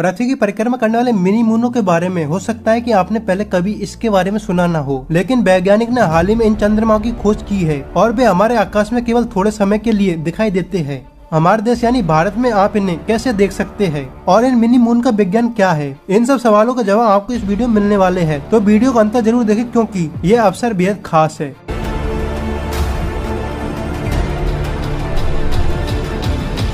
पृथ्वी की परिक्रमा करने वाले मिनी मूनों के बारे में हो सकता है कि आपने पहले कभी इसके बारे में सुना न हो, लेकिन वैज्ञानिक ने हाल ही में इन चंद्रमाओं की खोज की है और वे हमारे आकाश में केवल थोड़े समय के लिए दिखाई देते हैं। हमारे देश यानी भारत में आप इन्हें कैसे देख सकते हैं और इन मिनी मून का विज्ञान क्या है, इन सब सवालों का जवाब आपको इस वीडियो में मिलने वाले हैं। तो वीडियो को अंत तक जरूर देखें क्योंकि ये अवसर बेहद खास है।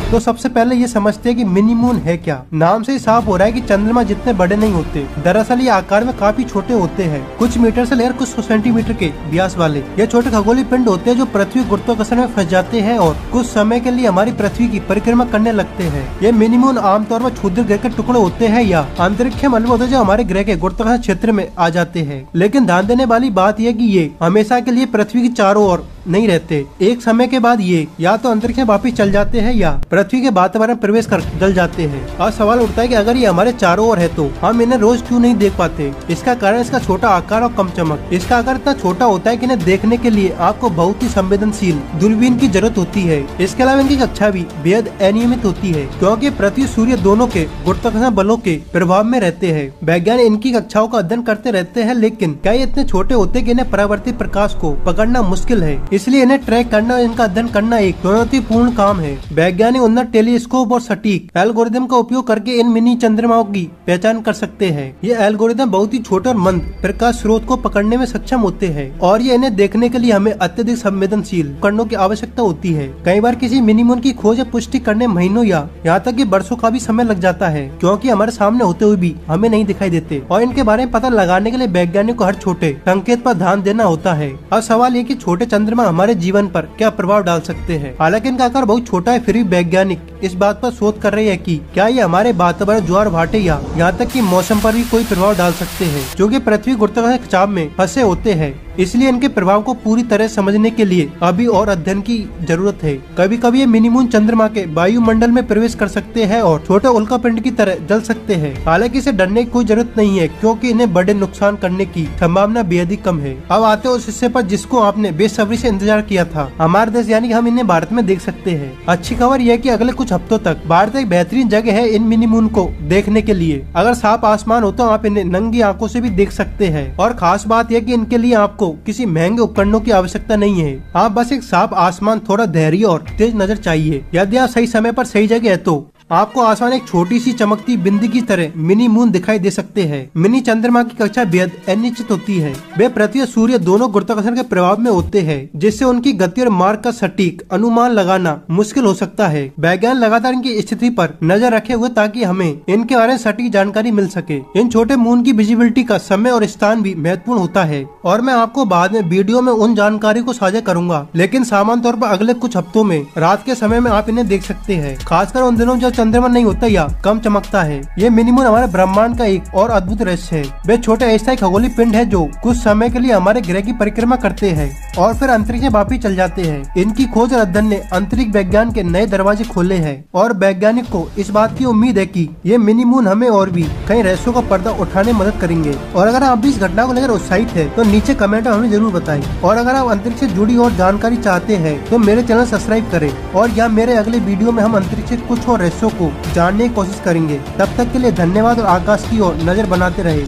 तो सबसे पहले ये समझते हैं कि मिनी मून है क्या। नाम से ही साफ हो रहा है कि चंद्रमा जितने बड़े नहीं होते। दरअसल ये आकार में काफी छोटे होते हैं, कुछ मीटर से लेकर कुछ सेंटीमीटर के व्यास वाले। ये छोटे खगोलीय पिंड होते हैं जो पृथ्वी गुरुत्वाकर्षण में फंस जाते हैं और कुछ समय के लिए हमारी पृथ्वी की परिक्रमा करने लगते हैं। ये मिनी मून आमतौर पर क्षुद्र ग्रह के टुकड़े होते हैं या अंतरिक्ष मलबे होते हैं जो हमारे ग्रह के गुरुत्वाकर्षण क्षेत्र में आ जाते हैं। लेकिन ध्यान देने वाली बात यह कि ये हमेशा के लिए पृथ्वी की चारों ओर नहीं रहते। एक समय के बाद ये या तो अंतरिक्ष में वापिस चल जाते हैं या पृथ्वी के वातावरण में प्रवेश कर जल जाते हैं। अब सवाल उठता है कि अगर ये हमारे चारों ओर है तो हम इन्हें रोज क्यों नहीं देख पाते। इसका कारण इसका छोटा आकार और कम चमक। इसका आकार इतना छोटा होता है कि इन्हें देखने के लिए आपको बहुत ही संवेदनशील दूरबीन की जरूरत होती है। इसके अलावा इनकी कक्षा भी बेहद अनियमित होती है क्योंकि पृथ्वी सूर्य दोनों के गुरुत्वाकर्षण बलों के प्रभाव में रहते हैं। वैज्ञानिक इनकी कक्षाओं का अध्ययन करते रहते हैं, लेकिन क्या ये इतने छोटे होते कि इन्हें परावर्तित प्रकाश को पकड़ना मुश्किल है। इसलिए इन्हें ट्रैक करना और इनका अध्ययन करना एक चुनौतीपूर्ण काम है। वैज्ञानिक उन्नत टेलीस्कोप और सटीक एल्गोरिदम का उपयोग करके इन मिनी चंद्रमाओं की पहचान कर सकते हैं। ये एल्गोरिदम बहुत ही छोटे और मंद प्रकाश स्रोत को पकड़ने में सक्षम होते हैं और ये इन्हें देखने के लिए हमें अत्यधिक संवेदनशील उपकरणों की आवश्यकता होती है। कई बार किसी मिनी मून की खोज या पुष्टि करने महीनों या यहाँ तक कि वर्षों का भी समय लग जाता है क्योंकि हमारे सामने होते हुए भी हमें नहीं दिखाई देते और इनके बारे में पता लगाने के लिए वैज्ञानिक को हर छोटे संकेत पर ध्यान देना होता है। अब सवाल ये कि छोटे चंद्रमा हमारे जीवन पर क्या प्रभाव डाल सकते हैं। हालांकि इनका आकार बहुत छोटा है, फिर भी वैज्ञानिक इस बात पर शोध कर रहे हैं कि क्या ये हमारे वातावरण, ज्वार भाटे या यहाँ तक कि मौसम पर भी कोई प्रभाव डाल सकते हैं, जो कि पृथ्वी गुरुत्वाकर्षण खिंचाव में फंसे होते हैं। इसलिए इनके प्रभाव को पूरी तरह समझने के लिए अभी और अध्ययन की जरूरत है। कभी कभी ये मिनी मून चंद्रमा के वायुमंडल में प्रवेश कर सकते हैं और छोटे उल्कापिंड की तरह जल सकते हैं। हालांकि इसे डरने की कोई जरूरत नहीं है क्योंकि इन्हें बड़े नुकसान करने की संभावना बेहद ही कम है। अब आते हैं उस हिस्से पर जिसको आपने बेसब्री से इंतजार किया था। हमारे देश यानी हम इन्हें भारत में देख सकते हैं। अच्छी खबर यह कि अगले कुछ हफ्तों तक भारत एक बेहतरीन जगह है इन मिनी मून को देखने के लिए। अगर साफ आसमान हो तो आप इन्हें नंगी आंखों से भी देख सकते हैं और खास बात यह कि इनके लिए आपको किसी महंगे उपकरणों की आवश्यकता नहीं है। आप बस एक साफ आसमान, थोड़ा धैर्य और तेज नजर चाहिए। यदि आप सही समय पर सही जगह है तो आपको आसमान एक छोटी सी चमकती बिंदी की तरह मिनी मून दिखाई दे सकते हैं। मिनी चंद्रमा की कक्षा बेहद अनिश्चित होती है। वे पृथ्वी और सूर्य दोनों गुरुत्वाकर्षण के प्रभाव में होते हैं, जिससे उनकी गति और मार्ग का सटीक अनुमान लगाना मुश्किल हो सकता है। वैज्ञानिक लगातार इनकी स्थिति पर नजर रखे हुए ताकि हमें इनके बारे में सटीक जानकारी मिल सके। इन छोटे मून की विजिबिलिटी का समय और स्थान भी महत्वपूर्ण होता है और मैं आपको बाद में वीडियो में उन जानकारी को साझा करूंगा, लेकिन सामान्य तौर पर अगले कुछ हफ्तों में रात के समय में आप इन्हें देख सकते हैं, खासकर उन दिनों जब चंद्रमा नहीं होता या कम चमकता है। ये मिनी मून हमारे ब्रह्मांड का एक और अद्भुत रहस्य है। वे छोटे अस्थायी खगोलीय पिंड है जो कुछ समय के लिए हमारे ग्रह की परिक्रमा करते हैं और फिर अंतरिक्ष में वापिस चल जाते हैं। इनकी खोज और अध्ययन ने अंतरिक्ष विज्ञान के नए दरवाजे खोले हैं और वैज्ञानिक को इस बात की उम्मीद है कि ये मिनी मून हमें और भी कई रहस्यों का पर्दा उठाने में मदद करेंगे। और अगर आप भी इस घटना को लेकर उत्साहित है तो नीचे कमेंट में हमें जरूर बताएं। और अगर आप अंतरिक्ष से जुड़ी और जानकारी चाहते हैं तो मेरे चैनल सब्सक्राइब करें और या मेरे अगले वीडियो में हम अंतरिक्ष के कुछ और रहस्यों को जानने की कोशिश करेंगे। तब तक के लिए धन्यवाद और आकाश की ओर नजर बनाते रहे।